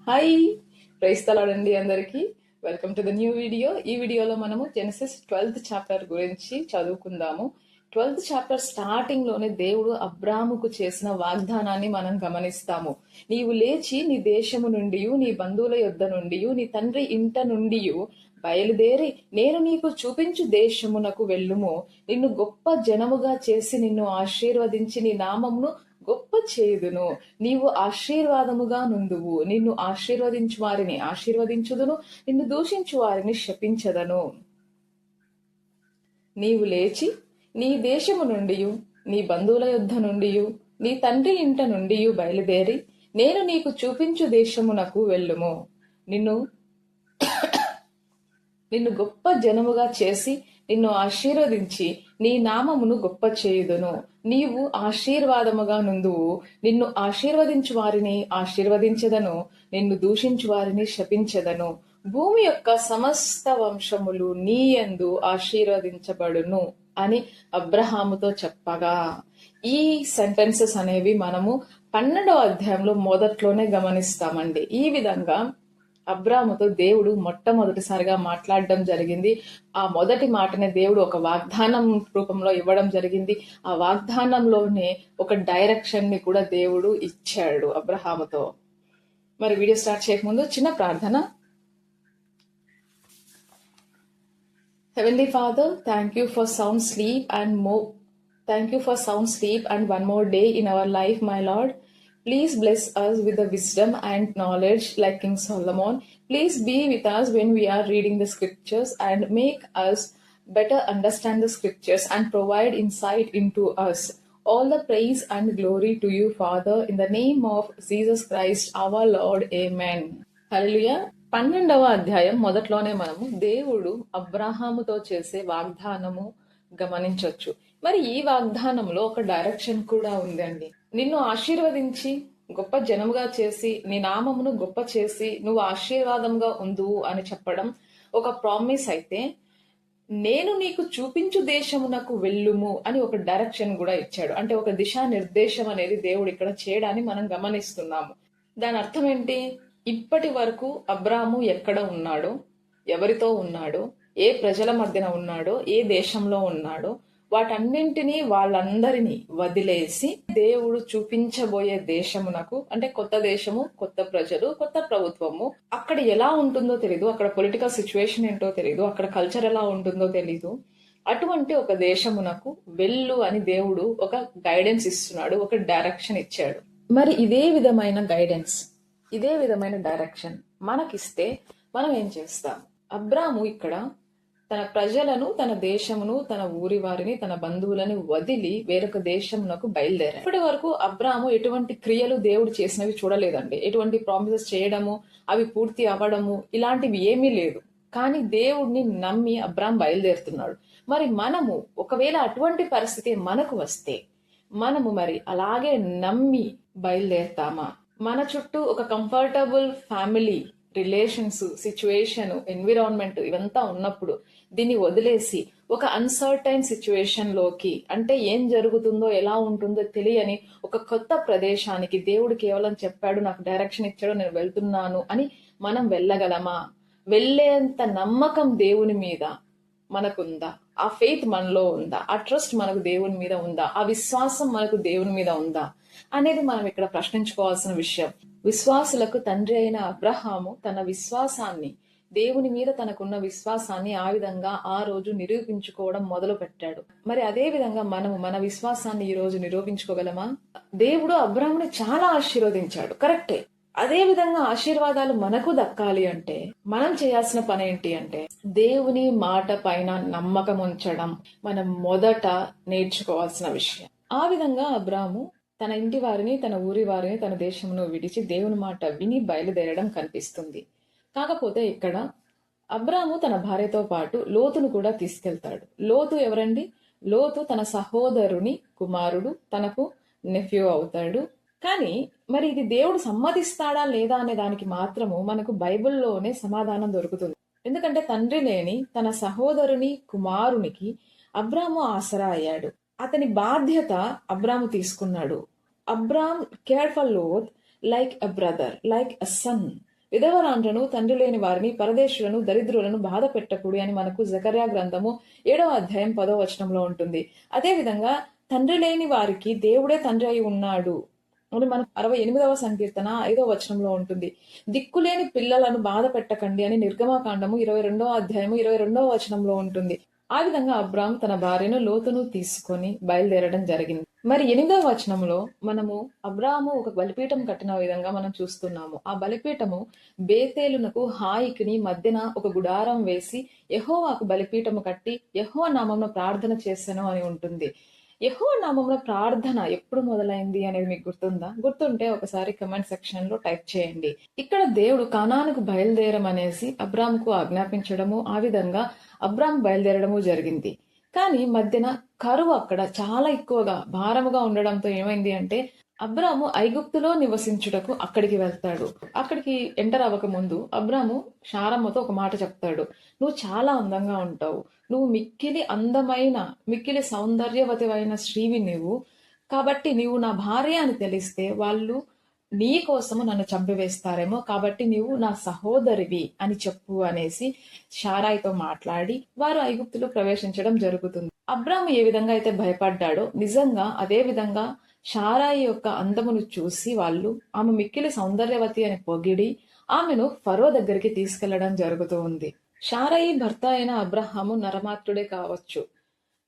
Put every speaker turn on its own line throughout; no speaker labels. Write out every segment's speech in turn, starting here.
Hi, ప్రైస్తలాడండి అందరికీ. Welcome to the new video. ఈ వీడియోలో మనము జెనసిస్ 12th చాప్టర్ గురించి చదువుకుందాము. 12th చాప్టర్ స్టార్టింగ్ లోనే దేవుడు అబ్రాముకు చేసిన వాగ్దానాన్ని మనం గమనిస్తాము. నీవు లేచి నీ దేశము నుండి, నీ బంధువుల యొద్ద నుండి, నీ తండ్రి ఇంట నుండి బయలుదేరి నేను నీకు చూపించు దేశమునకు వెళ్ళుము. నిన్ను గొప్ప జనముగా చేసి నిన్ను ఆశీర్వదించి నీ నామమును గొప్ప చేయుదును. నీవు ఆశీర్వాదముగా నుందువు. నిన్ను ఆశీర్వదించు వారిని ఆశీర్వదించుదును, నిన్ను దూషించు వారిని శపించదను. నీవు లేచి నీ దేశము నుండి, నీ బంధువుల యొద్ద నుండి, నీ తండ్రి ఇంట నుండి బయలుదేరి నేను నీకు చూపించు దేశమునకు వెళ్ళుము. నిన్ను గొప్ప జనముగా చేసి నిన్ను ఆశీర్వదించి నీ నామమును గొప్ప చేయుదును. నీవు ఆశీర్వాదముగా నుందువు. నిన్ను ఆశీర్వదించు వారిని ఆశీర్వదించదను, నిన్ను దూషించు వారిని శపించదను. భూమి యొక్క సమస్త వంశములు నీ యందు ఆశీర్వదించబడును అని అబ్రహాముతో చెప్పగా, ఈ సెంటెన్సెస్ అనేవి మనము 12వ అధ్యాయంలో మొదట్లోనే గమనిస్తామండి. ఈ విధంగా అబ్రాముతో దేవుడు మొట్టమొదటిసారిగా మాట్లాడడం జరిగింది. ఆ మొదటి మాటనే దేవుడు ఒక వాగ్దానం రూపంలో ఇవ్వడం జరిగింది. ఆ వాగ్దానంలోనే ఒక డైరెక్షన్ ని కూడా దేవుడు ఇచ్చాడు అబ్రహాముతో. మరి వీడియో స్టార్ట్ చేయకముందు చిన్న ప్రార్థన. Heavenly Father, thank you for sound sleep and one more day in our life, my Lord. Please bless us with the wisdom and knowledge like King Solomon. Please be with us when we are reading the scriptures and make us better understand the scriptures and provide insight into us. All the praise and glory to you, Father, in the name of Jesus Christ, our Lord. Amen. Hallelujah. 12వ అధ్యాయం మొదట్లోనే మనము దేవుడు అబ్రహాముతో చేసే వాగ్దానము గమనించవచ్చు. మరి ఈ వాగ్దానంలో ఒక డైరెక్షన్ కూడా ఉందండి. నిన్ను ఆశీర్వదించి గొప్ప జనముగా చేసి నీ నామమును గొప్ప చేసి నువ్వు ఆశీర్వాదంగా ఉందువు అని చెప్పడం ఒక ప్రామిస్ అయితే, నేను నీకు చూపించు దేశమునకు వెళ్ళుము అని ఒక డైరెక్షన్ కూడా ఇచ్చాడు. అంటే ఒక దిశా నిర్దేశం అనేది దేవుడు ఇక్కడ చేయడాన్ని మనం గమనిస్తున్నాము. దాని అర్థం ఏంటి? ఇప్పటి వరకు అబ్రాము ఎక్కడ ఉన్నాడో, ఎవరితో ఉన్నాడో, ఏ ప్రజల మధ్యన ఉన్నాడో, ఏ దేశంలో ఉన్నాడో, వాటన్నింటినీ వాళ్ళందరినీ వదిలేసి దేవుడు చూపించబోయే దేశమునకు, అంటే కొత్త దేశము, కొత్త ప్రజలు, కొత్త ప్రభుత్వము, అక్కడ ఎలా ఉంటుందో తెలీదు, అక్కడ పొలిటికల్ సిచ్యువేషన్ ఏంటో తెలీదు, అక్కడ కల్చర్ ఎలా ఉంటుందో తెలీదు, అటువంటి ఒక దేశమునకు వెళ్ళు అని దేవుడు ఒక గైడెన్స్ ఇస్తున్నాడు, ఒక డైరెక్షన్ ఇచ్చాడు. మరి ఇదే విధమైన గైడెన్స్, ఇదే విధమైన డైరెక్షన్ మనకిస్తే మనం ఏం చేస్తాం? అబ్రాము ఇక్కడ తన ప్రజలను, తన దేశమును, తన ఊరి వారిని, తన బంధువులను వదిలి వేరొక దేశమునకు బయలుదేరాడు. ఇప్పటి వరకు అబ్రాము ఎటువంటి క్రియలు దేవుడు చేసినవి చూడలేదండి. ఎటువంటి ప్రామిసెస్ చేయడము, అవి పూర్తి అవ్వడము, ఇలాంటివి ఏమీ లేదు. కానీ దేవుడిని నమ్మి అబ్రాం బయలుదేరుతున్నాడు. మరి మనము ఒకవేళ అటువంటి పరిస్థితి మనకు వస్తే మనము మరి అలాగే నమ్మి బయలుదేరుతామా? మన చుట్టూ ఒక comfortable family, relations, situation, environment ఇవంతా ఉన్నప్పుడు దీన్ని వదిలేసి ఒక అన్సర్టైన్ సిచ్యువేషన్ లోకి, అంటే ఏం జరుగుతుందో ఎలా ఉంటుందో తెలియని ఒక కొత్త ప్రదేశానికి దేవుడు కేవలం చెప్పాడు, నాకు డైరెక్షన్ ఇచ్చాడు, నేను వెళ్తున్నాను అని మనం వెళ్ళగలమా? వెళ్ళేంత నమ్మకం దేవుని మీద మనకుందా? ఆ ఫెయిత్ మనలో ఉందా? ఆ ట్రస్ట్ మనకు దేవుని మీద ఉందా? ఆ విశ్వాసం మనకు దేవుని మీద ఉందా అనేది మనం ఇక్కడ ప్రశ్నించుకోవాల్సిన విషయం. విశ్వాసులకు తండ్రి అయిన అబ్రహాము తన విశ్వాసాన్ని, దేవుని మీద తనకున్న విశ్వాసాన్ని ఆ విధంగా ఆ రోజు నిరూపించుకోవడం మొదలు పెట్టాడు. మరి అదే విధంగా మనము మన విశ్వాసాన్ని ఈ రోజు నిరూపించుకోగలమా? దేవుడు అబ్రహాముని చాలా ఆశీర్వదించాడు, కరెక్టే. అదే విధంగా ఆశీర్వాదాలు మనకు దక్కాలి అంటే మనం చేయాల్సిన పని ఏంటి అంటే, దేవుని మాట పైన నమ్మకం ఉంచడం మనం మొదట నేర్చుకోవాల్సిన విషయం. ఆ విధంగా అబ్రాము తన ఇంటి వారిని, తన ఊరి వారిని, తన దేశమును విడిచి దేవుని మాట విని బయలుదేరడం కనిపిస్తుంది. కాకపోతే ఇక్కడ అబ్రాము తన భార్యతో పాటు లోతును కూడా తీసుకెళ్తాడు. లోతు ఎవరండి? లోతు తన సహోదరుని కుమారుడు, తనకు నెఫ్యూ అవుతాడు. కానీ మరి ఇది దేవుడు సమ్మతిస్తాడా లేదా అనే దానికి మాత్రము మనకు బైబిల్లోనే సమాధానం దొరుకుతుంది. ఎందుకంటే తండ్రి లేని తన సహోదరుని కుమారునికి అబ్రాము ఆసరా అయ్యాడు. అతని బాధ్యత అబ్రాము తీసుకున్నాడు. Abram cared for Lot like a brother, like a son. విధవరాండ్రను, తండ్రి లేని వారిని, పరదేశులను, దరిద్రులను బాధ పెట్టకుడి అని మనకు జకర్యా గ్రంథము 7వ అధ్యాయం 10వ వచనంలో ఉంటుంది. అదే విధంగా తండ్రి లేని వారికి దేవుడే తండ్రి అయి ఉన్నాడు అని మనం 68వ సంకీర్తన 5వ వచనంలో ఉంటుంది. దిక్కులేని పిల్లలను బాధ పెట్టకండి అని నిర్గమకాండము 22వ అధ్యాయము 22వ వచనంలో ఉంటుంది. ఆ విధంగా అబ్రాం తన భార్యను లోతును తీసుకొని బయలుదేరడం జరిగింది. మరి 8వ వచనంలో మనము అబ్రాము ఒక బలిపీఠం కట్టిన విధంగా మనం చూస్తున్నాము. ఆ బలిపీఠము బేతేలునకు హాయికిని మధ్యన ఒక గుడారం వేసి యెహోవాకు బలిపీఠము కట్టి యెహోవా నామమున ప్రార్థన చేసెను అని ఉంటుంది. యెహోవా నామమున ప్రార్థన ఎప్పుడు మొదలైంది అనేది మీకు గుర్తుందా? గుర్తుంటే ఒకసారి కమెంట్ సెక్షన్ లో టైప్ చేయండి. ఇక్కడ దేవుడు కానానుకు బయలుదేరమనేసి అబ్రాముకు ఆజ్ఞాపించడము, ఆ విధంగా అబ్రాం బయలుదేరడము జరిగింది. కానీ మధ్యన కరువు అక్కడ చాలా ఎక్కువగా భారముగా ఉండడంతో ఏమైంది అంటే అబ్రాము ఐగుప్తులో నివసించుటకు అక్కడికి వెళ్తాడు. అక్కడికి ఎంటర్ అవ్వక ముందు అబ్రాము శారమ్మతో ఒక మాట చెప్తాడు. నువ్వు చాలా అందంగా ఉంటావు, నువ్వు మిక్కిలి సౌందర్యవతివైన స్త్రీవి నువ్వు, కాబట్టి నీవు నా భార్య అని తెలిస్తే వాళ్ళు నీ కోసము నన్ను చంపివేస్తారేమో, కాబట్టి నీవు నా సహోదరివి అని చెప్పు అనేసి షారాయితో మాట్లాడి వారు ఐగుప్తులో ప్రవేశించడం జరుగుతుంది. అబ్రాము ఏ విధంగా అయితే భయపడ్డాడో నిజంగా అదే విధంగా షారాయి యొక్క అందమును చూసి వాళ్ళు ఆమె మిక్కిలి సౌందర్యవతి అని పొగిడి ఆమెను ఫరో దగ్గరికి తీసుకెళ్లడం జరుగుతూ ఉంది. షారాయి భర్త అయిన అబ్రహాము నరమాత్రుడే కావచ్చు,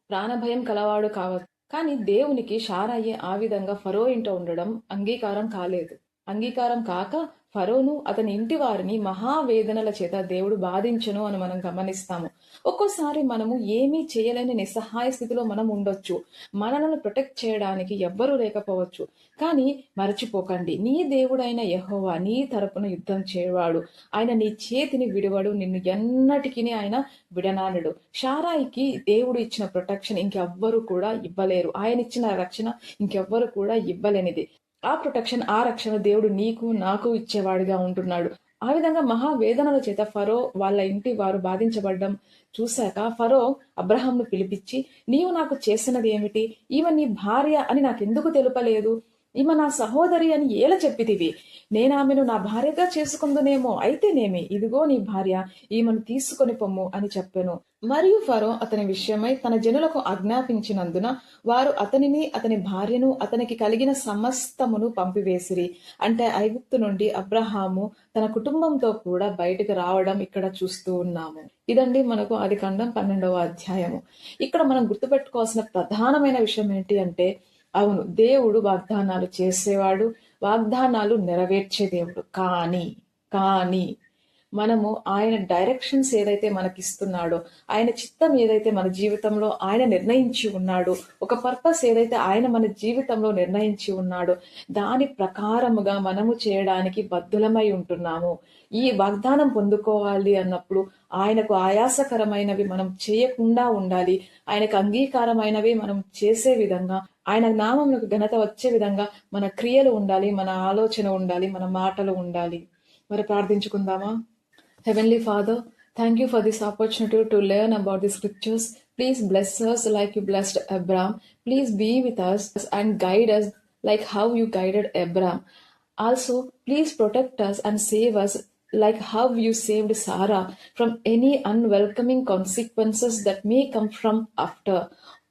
ప్రాణభయం కలవాడు కావచ్చు, కానీ దేవునికి షారాయి ఆ విధంగా ఫరో ఇంట ఉండడం అంగీకారం కాలేదు. అంగీకారం కాక ఫరోను అతని ఇంటి వారిని మహావేదనల చేత దేవుడు బాధించను అని మనం గమనిస్తాము. ఒక్కోసారి మనము ఏమీ చేయలేని నిస్సహాయ స్థితిలో మనం ఉండొచ్చు, మనలను ప్రొటెక్ట్ చేయడానికి ఎవ్వరూ లేకపోవచ్చు. కానీ మరచిపోకండి, నీ దేవుడైన యెహోవా నీ తరపున యుద్ధం చేయవాడు, ఆయన నీ చేతిని విడువడు, నిన్ను ఎన్నటికీ ఆయన విడనాడడు. షారాయికి దేవుడు ఇచ్చిన ప్రొటెక్షన్ ఇంకెవ్వరు కూడా ఇవ్వలేరు, ఆయన ఇచ్చిన రక్షణ ఇంకెవ్వరు కూడా ఇవ్వలేనిది. ఆ ప్రొటెక్షన్, ఆ రక్షణ దేవుడు నీకు నాకు ఇచ్చేవాడిగా ఉంటున్నాడు. ఆ విధంగా మహావేదనల చేత ఫరో వాళ్ళ ఇంటి వారు బాధించబడ్డం చూశాక ఫరో అబ్రహాంను పిలిపించి, నీవు నాకు చేసినది ఏమిటి? ఈమె నీ భార్య అని నాకెందుకు తెలుపలేదు? ఈమె నా సహోదరి అని ఏల చెప్పితివి? నేను ఆమెను నా భార్యగా చేసుకుందునేమో, అయితేనేమి, ఇదిగో నీ భార్య, ఈమెను తీసుకొని పొమ్ము అని చెప్పెను. మరియు ఫరో అతని విషయమై తన జనులకు ఆజ్ఞాపించినందున వారు అతనిని, అతని భార్యను, అతనికి కలిగిన సమస్తమును పంపివేసిరి. అంటే ఐగుప్తు నుండి అబ్రహాము తన కుటుంబంతో కూడా బయటకు రావడం ఇక్కడ చూస్తూ ఉన్నాము. ఇదండి మనకు ఆదికాండం 12వ అధ్యాయము. ఇక్కడ మనం గుర్తుపెట్టుకోవాల్సిన ప్రధానమైన విషయం ఏంటి అంటే, అవును, దేవుడు వాగ్దానాలు చేసేవాడు, వాగ్దానాలు నెరవేర్చే దేవుడు. కానీ మనము ఆయన డైరెక్షన్స్ ఏదైతే మనకిస్తున్నాడో, ఆయన చిత్తం ఏదైతే మన జీవితంలో ఆయన నిర్ణయించి ఉన్నాడో, ఒక పర్పస్ ఏదైతే ఆయన మన జీవితంలో నిర్ణయించి ఉన్నాడో దాని ప్రకారముగా మనము చేయడానికి బద్ధులమై ఉంటున్నాము. ఈ వాగ్దానం పొందుకోవాలి అన్నప్పుడు ఆయనకు ఆయాసకరమైనవి మనం చేయకుండా ఉండాలి, ఆయనకు అంగీకారమైనవి మనం చేసే విధంగా, ఆయన నామమునకు ఘనత వచ్చే విధంగా మన క్రియలు ఉండాలి, మన ఆలోచన ఉండాలి, మన మాటలు ఉండాలి. మరి ప్రార్థించుకుందామా? Heavenly Father, thank you for this opportunity to learn about the scriptures. Please bless us like you blessed Abraham. Please be with us and guide us like how you guided Abraham. Also, please protect us and save us like how you saved Sarah from any unwelcoming consequences that may come from after.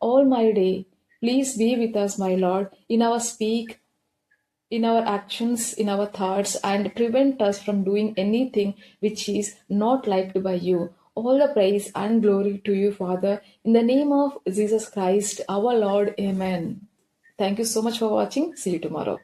All my day, please be with us, my Lord, in our speak, in our actions, in our thoughts, and prevent us from doing anything which is not liked by you. All the praise and glory to you, Father, in the name of Jesus Christ, our Lord. Amen. Thank you so much for watching. See you tomorrow.